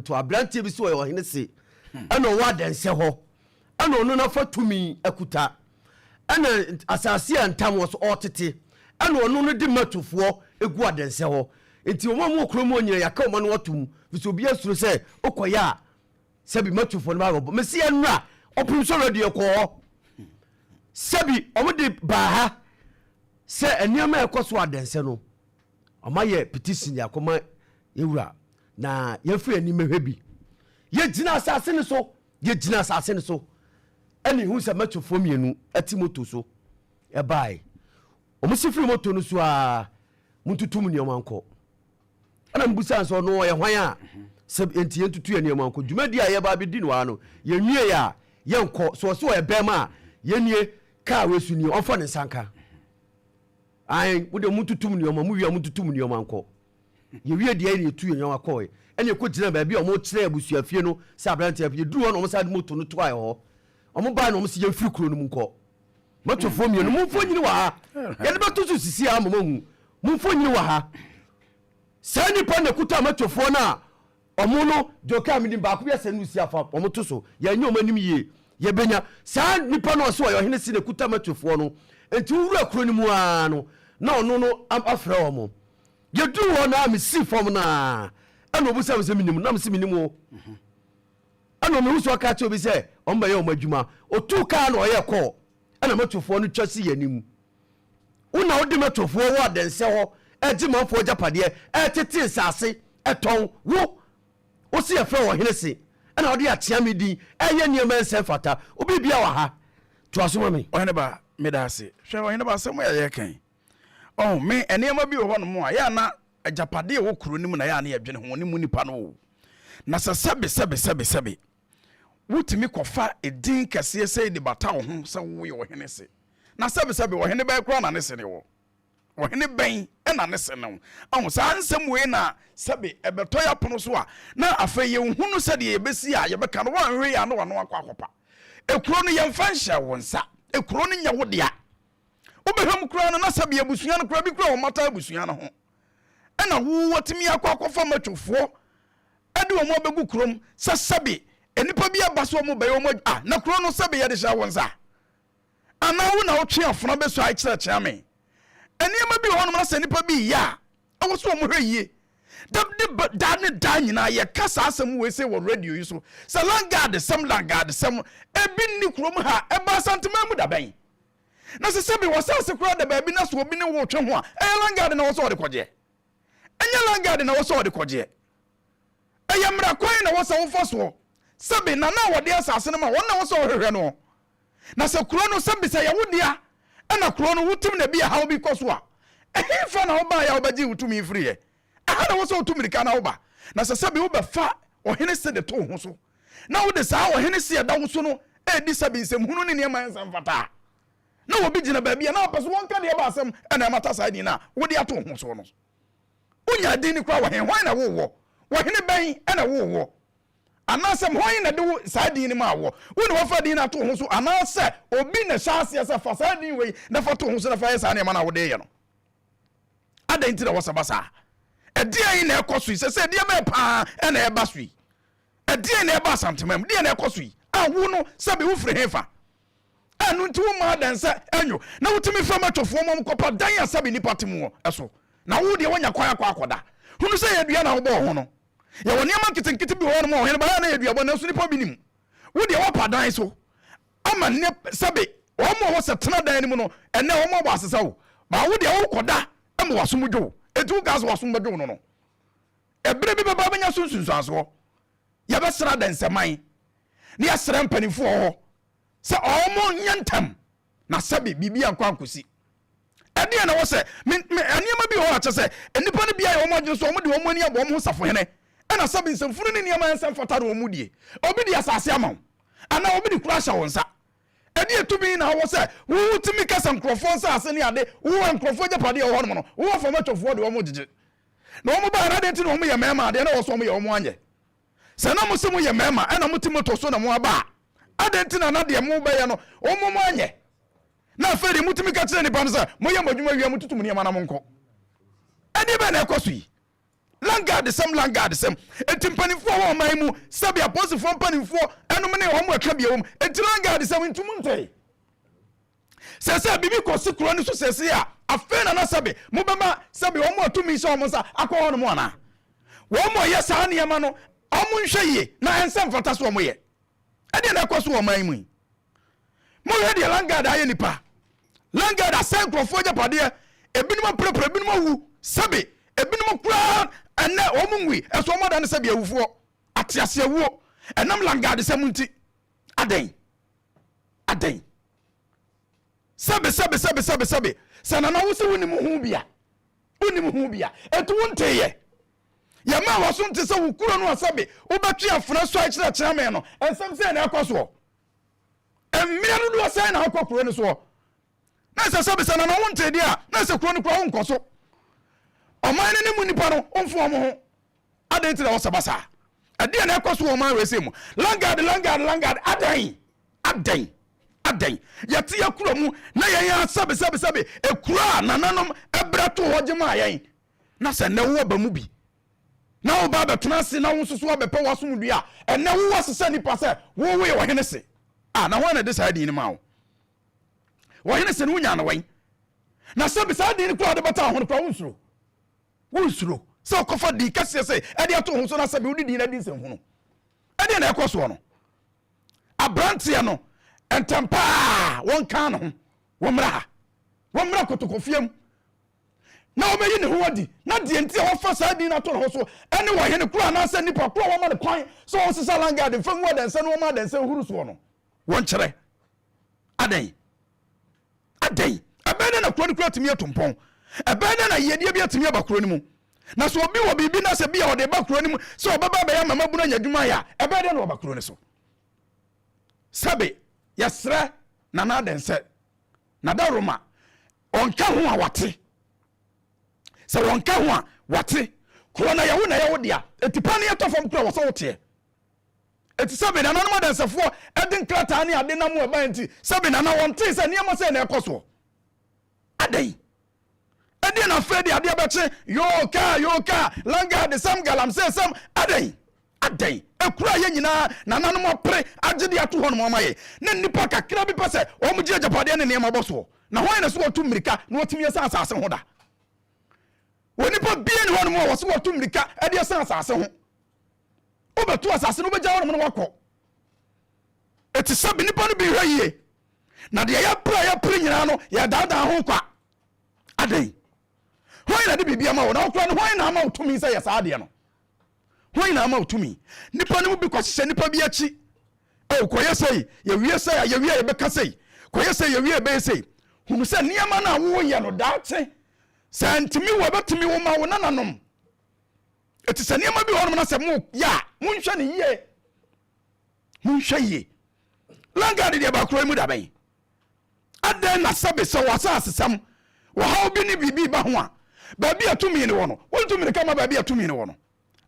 to abrante bi so yo hene se ana wa danse ho ana ono na fatumi akuta ana asase antam wo so otete ana ono no di matofo egu adanse ho enti o mamu okromo nyira yaka o ma no watum biso bia suro se okoya sebi matofo no ba go mesi enra Opemsuo radio ko sebi omudi ba ha se eniama ekoso adanse no amaye petition yakoma ewura na yefri ani mehwebi ye gina asase ne so ani hu se matofo mienu ati moto so e bai omusifri moto no so a muntutum ne omanko ana mbusa so no ye hwan a se enti entutu ne omanko dwumadi a ye ba bi di no wa no ye nwie ya ye nko so ye bema ye nie ka wesu ni onfo ne sanka ai wo de muntutum ne omanko mu wi muntutum ne omanko ye wie de ye tu ye nwa koe ene ko gina ba bi o mo kire abusuafie no sa abrante afie duru no mo sa moto no to aye ho o mo ba no mo se ye firi kuro no mu nko matofo mienu mo mfo nyini wa ha ye ne beto so sisi a mo hu mo mfo nyini wa ha sa nipa ne kuta matofo na omo no joka mi ba ko bi ase no si afa o mo to so ye nya o manim ye ye benya sa nipa no so yo hene si ne kuta matofo no enti wura kuro ni mu a no na ono no afra o mo ye du wo na me si fom na ana obusa se minim na me si minim o ana me huso aka che obi se o mba ye o madwuma o tu ka na o ye ko ana matofo no twasi yanim una odi matofo wo adanse ho eji manfo japade tete sase eton wo si ye fra wo hene se ana odi atia medi eye niema ense fata obi bia wa ha to asoma me o hene ba medase hwe o hene ba se mo ye kan oh me enema bi wo no mo a ya na ajapade wo kuro nim na ya na yedwene ho ne mu nipa no na sebe wutimi kofa edin kase se de bata wo ho se wo ye wo hene se na sebe wo hene ba kura na ne se ne wo hene ben e na ne se no ahụ sa nsem we na sebe ebeto ya pono so a na afa ye hunu se de ye besi a ye beka no wanhwe ya no wano akwa akopa ekuro no ye mfa nhya wonsa ekuro no nya wo de a obeham kura no na sebe abusua no kura bi kura wo mata abusua no ho ena wo watimi akwa akofa matofo ade wo mo begu kurom sebe enipa bi abaso mo bayo mo na kuro no sebe ye de sha wonsa ana wo na wo twe afuna beso a kire kire me eniema bi ho no na se nipa bi ya awo so mo hweye da ne da nyina ye kasa asem we se wo radio yi so se langard sem ebi ni kurom ha eba santema mu da ben na se sebe wo se kura da ba bi na so obi ne wo twe ho a langard na wo so de koje enya langard na wo so de koje ayamra kwan na wo so wo foso sebe na wo de asase no ma wona wo so hwehwe no na se kuro no sebe se ye wodia na kuro no wutim na bia ha obi koso a ehefa na oba ya obaji wutumi friye aha na wo so wutumi ka na oba na se sebe wo be fa ohene se de to ho so na wo de sa ohene se da ho so no edi sebe nsem hunu ne niam ansam fata na wo bi gina ba bia na paso won ka de ba asem na mata sa di na wo de ato ho so no unya di ni kwa wo hen hwan na wo hene ben na wo anasem hwan na de sa di ni ma wo woni wo fa di na to ho so anase obi na chance ya sa fa sa di we na fa to ho so na fa ya sa na ma na wo de ye no adanti na wo sa basa edi ayi na ekoso se di ma pa na e baso yi edi na e ba santemam di na ekoso yi awu no se be wo fre hefa anu nti wo ma dansa anyo na wotimi fa matofo mom kopa dan ya sabe nipa temu eso na wo de wonya kwa akoda hunu se ya dua na wo bo ho no ya woni ama kitinkiti bi ho no mo he ba na ya dua bo na so nipa binim wo de wo pa dan so ama ne sabe wo mo wo se tena dan ni mu no ene wo mo bo asesa wo ba wo de wo koda ama wasomdwo etu gas wasomdwo no ebre bi baba benya sunsunsu aso ya be sra dan seman ne ya sra mpanifo ho se omo nyantam na sabe bibia akwa akosi ade na wo se aniema bi ho ache se enipa ne bia ye omo agye so omo de omo ani abo omo safo hene ana sabe nsamfunu ne niema nsam fataro omo die obi de asase ama ana obi de kurasha wonsa ade etumi na wo se wo timi kasa nkrofo nsa ase ne ade wo nkrofo japade ye ho no wo fa matofo de omo gige na omo ba rade nti na omo ye mema ade na wo so omo ye omo anye se na mo se mo ye mema ana mo timi to so na mo aba adenti na na de mo ba ye no omo mo anye na fere mutimi ka kire ni pa no se mo ye madwuma wi amututum ne ma na mo nko ade ba na ekoso yi Langard the same etimpanifoɔ wɔ ɔman mu sɛbi aposifoɔ mpanimfoɔ ɛnom ne wɔn ɛka bi wɔm eti Langard the same ntumunte sɛsɛ bibi kɔsi kuro ne so sɛsɛ a afei na sɛbi mobɛma sɛbi wɔn atumi sɛ wɔn nsa akɔ hɔ nom ana wɔn yɛ saa nneɛma no wɔn nhwɛ yie na ɛnsɛm fata so wɔn yɛ ɛdeɛ na ɛkɔ so wɔ ɔman mu yi mo yɛ deɛ Langard ayɛ nipa Langard asɛn nkurɔfoɔ gyapadeɛ ebinom apirapira ebinom awu sɛbi ebinom kura ɛnɛ wɔn nwi ɛso wɔn adan sɛbi awufoɔ ate ase awuo ɛnam Langard sɛm nti adan sɛbi sɛ nana wosi wonim ho bia etu wonteyɛ yɛma wɔ so nte sɛ wo kuro no asɛbi wobɛtwe afena so akyerɛkyerɛ me no ɛnsɛm sɛ na ɛkɔ soɔ mmea no do asɛn na akɔ kuro no soɔ na sɛ sɛ nana wonte di a na sɛ kuro no kura wonkɔ so ɔman ne mu nipa no ɔmfo ɔmo ho adan tira wɔsɛ basa ɛdeɛ na ɛkɔ so ɔman wɔ sɛ mu Langard adan yɛte yɛ kuro mu na yɛn sɛbi ekura nananom ɛbrɛ to hɔ gye ma yɛn na sɛ na wo ba mu bi na wo ba bɛtena ase na wo soso abɛpɛ wasom dua ɛnɛ wo wasesa nipa sɛ wo yɛ wɔhene se na ho na de saa din ne ma wo wɔhene se no nya na wɔn na sɛbi saa din ne kura de bɛta ho no kura wonsuro sɛ ɔkɔfa di kɛseɛ sɛ ɛde ato ho so na sɛbi wodi din na di nsɛm ho no ɛde na ɛkɔ soɔ no abranteɛ no entampa won kan ho womra kotokofiam na obeyi ne ho adi na de enti a wofa saa din na to ho so ene wo hene kura na asa nipa kura wo ma ne kwan so wo sesa Langard fam wo danse no wo ma danse huru so no won kyere adan abene na kura timi atompon abene na yedie bi atimi abakuro ni mu na so obi wo bibi na se bia wo de bakuro ni mu so obaba ba ya mama bu na nyadwuma ya abene na obakuro ni so sabe yɛsrɛ nana adanse nada Roma ɔnka ho a wate sɛ wɔnka ho a wate kuro na yɛwo dia etipa ne yɛtɔ fam kura wɔsɛ woteɛ eti sɛbe nana no adansefoɔ ɛde nkrataa ne ade nam ɛba nti sɛbe nana wɔnte sɛ nneɛma sɛ na ɛkɔ soɔ adan ɛde na fɛ de ade abɛkye yoka Langard sam galamsey sam adan ekura ye nyina nana no mopre agede ato ho no mamaye na nipa kakra bi pese o mu gye japade ne nema boso na ho ene so wotu mirika na wotumi esa asase ho da woni pa bie ne ho no mo wo so wotu mirika ade esa asase ho obetu asase no begya ho no wakọ eti sabi nipa no bi hweye na de ya pra nyina no ya dada ho kwa adan ho ina de bibia ma wo na okura no ho ina ma wotumi se ya saade no ho ina ma wotumi nipa no bi kwahye nipa bi achi koye sei ye wie sei ye wie ye beka sei koye sei ye wie be sei hunu se niama na wo ye no daate santimi wo betumi wo ma wo nananom eti se niama bi honom na se mo ya munhwe ne yie Langard de ba kro mu da ben adan na sabe se wasa asesam wo ha obi ni bibi ba ho a ba bi atumi ne wo no wo tumi ne kama ba bi atumi ne wo no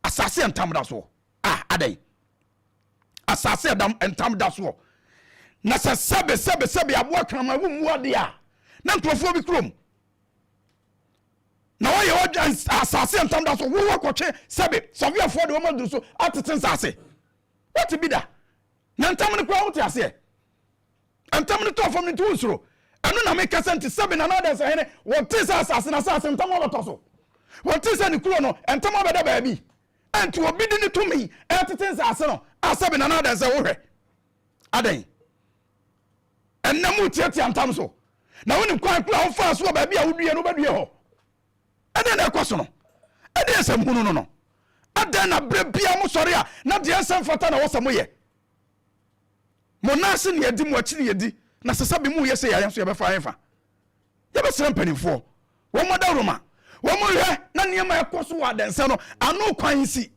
asase entam da so adan asase entam da so na sebe aboa krama wo mu ade a na nkrofo bi krom na wo ye asase entam da so wo wakotwe sebe soviafo de wo maduru so ateten sase what be da na entam ne kwa wo te ase entam ne to fam ne to nsuro eno na me kasa nti sebe na da se hene wo te sase na sase entam wo to so wo te se ne kuro no entam obeda ba bi enti obi di ne tumi eteten sase no asabe na da se wo hwe adan ennamu tiatia ntam so na woni kwan kura wo fa so ba bia wo due no ba due ho adan na ekoso no adan sam hunu no adan na bre bia mo sori a na de ansam fata na wo sam ye mo nase ne edi mo achi ne edi na sesabe mu ye se ya so ye be fa yenfa ye be sere mpanimfo wo mo da Roma wo mo hwe na niema ekoso wa adan se no ano kwan si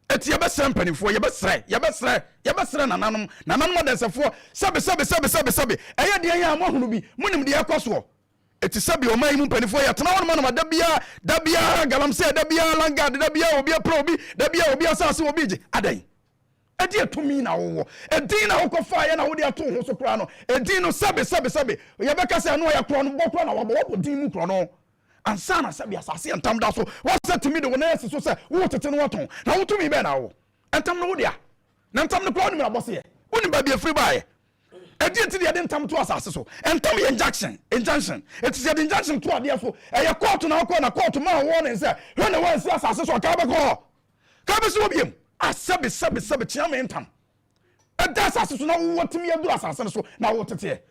eti yebesere mpanimfo yebesere nananom adensefo sebe eye de yan amahunu bi munim de yakoso eti sebe o mai mu mpanimfo ya tena wonma no da bia galamsey da bia Langard da bia obi pro obi da bia obi asase obi je adan edi etumi na wo edi na wo kofa ya na wo de ato ho so kra no edi no sebe yebeka se no ya kro no bokro na wo din mu kro no ansa na sabi asase entam da so wasa timi de wona ese so se wo tete no waton na wo tumi be na wo entam no wo dia na entam no kwa ni na bose ye woni ba bi afiri baaye edi enti de entam to asase so entam ye injection it is the injection to ade so e court na ko na court ma wo ne se he na wan si asase so ka be ko ka be so biem asabe chiam entam eda asase so na wo timi aduru asase so na wo tete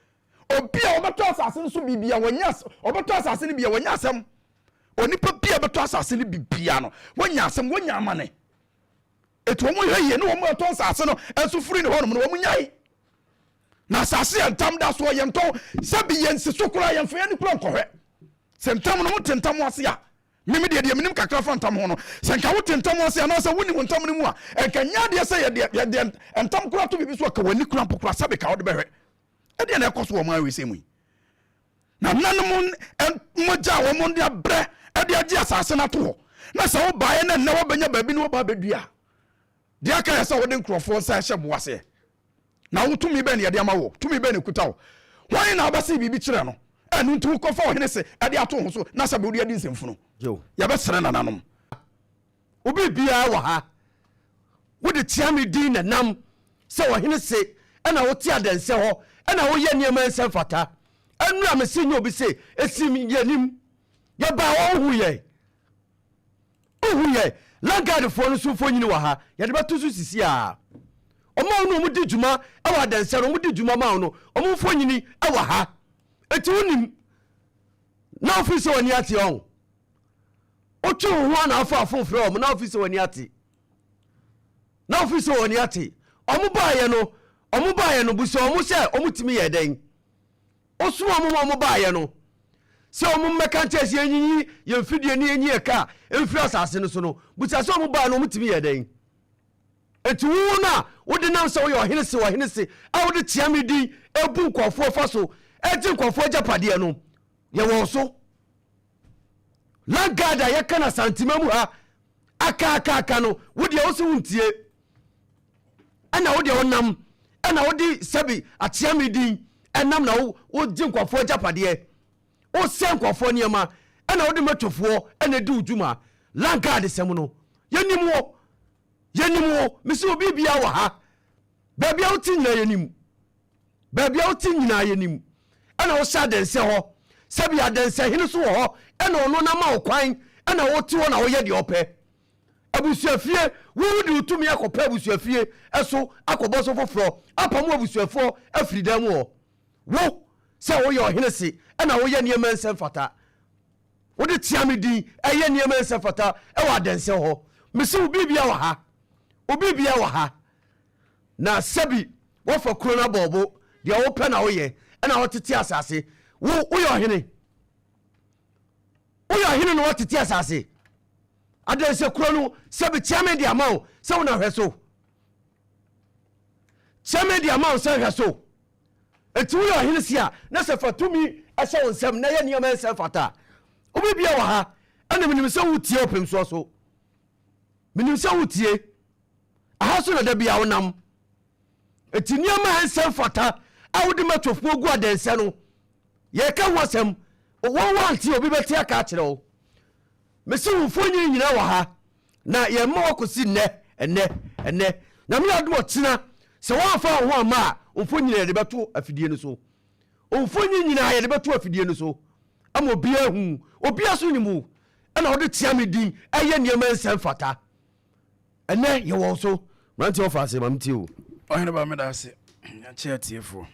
obi a obeto asase so bibia wanya obeto asase ni bia wanya asem onipa bia beto asase ni bibia no wanya asem wanya amane eto wo hweye ne wo mo to asase no enso furi ne hono no wo nyai na asase entam da so yento sabi yensi so kura yemfa ni kura nkohwe sentam no mutentam ase a mimi de minim kakra fa ntam ho no senka wotentam ase na so woni ntam no mu a enka nya de se ye de entam kura to bibi so ka wani kura mpokura sabi ka wo de behwe ede na ekoso wo ma we semu na nanom moja wo mo de bre ede agi asase na to ho na se wo bae na na wo benya ba bi no ba bedua de aka ya se wo de nkrofo sa hye boase na wo tumi be ne ye de ama wo tumi be ne kuta wo wani na abasi bibi kire no enu ntu ko fa wo hene se ade ato ho so na se be wo de adi nsemfuno yo ya be sere na nanom obi bia wa ha wo de tiame din na nam se wo hene se ana wo ti adanse ho ana wo ye niam ense fata anu amesi nyo bi se esim yanim ya ba wo hu ye langard fo no so fo nyini wa ha ya de beto so sisi a omo no mu di djuma awa danse no mu di djuma ma no omo fo nyini awa ha eti wonim na ofisi woni ati on otu ho na afa afofre omo na ofisi woni ati omo ba ye no buso omo se omo timi ye den osu omo ba ye no se omo meka nche se enyi ye mfidie ni enyi e ka emfiri asase no so no busa se omo ba no omo timi ye den eti wo na wo de nam se wo ye ohene se a wo de tiame din ebu nkofo fa so eji nkofo japade no ye wo so lagada ye kana santima mu ha aka no wo de wo so wuntie ana wo de wonam ana wo de sabi atiame din enam na wo ji nkofo japade o se nkofo niema ana wo de matofo ana di ujuma lagada sem no yenim misi obi bia wa ha babia wo tinyina yenim ana wo sha dense ho sabi adense hene so ho ana ono na ma wo kwan ana wo ti wo na wo ye de ope abusuafie wo de utumi akopa abusuafie eso akobo so foforo apamu abusuafo afridam wo se wo ye ohene se ana wo ye niam ensem fata wo de tiame din eye niam ensem fata e wa dense ho misi obi bia wa ha na sabi wo fa krona bobo de wo pe na wo ye na wo tete asase wo ye ohene no wo tete asase adense kronu sabi tiame de amawo se wo na hweso tiame de amawo se hweso eti wo ye ohene sia na se fatumi ehye wo nsem na ye niam ensem fata obi bia wa ha ana minim se wo tie Opemsuo so minim se wo tie aha so na da bia wonam eti niam ensem fata awudi matofo gu adense no ye ka wosem wo wanti obi beti aka kire wo mesi wo fonyi nyina wa ha na ye ma wakosi enne na me adu otina se wo fa ho ama wo fonyi ye de beto afidie no so wo fonyi nyina ye de beto afidie no so ama obi aso ni mu ana wo de tiame din eye niam ensem fata enne ye wo so ranti wo fa se mamti o ohene ba me da se ya che tiefo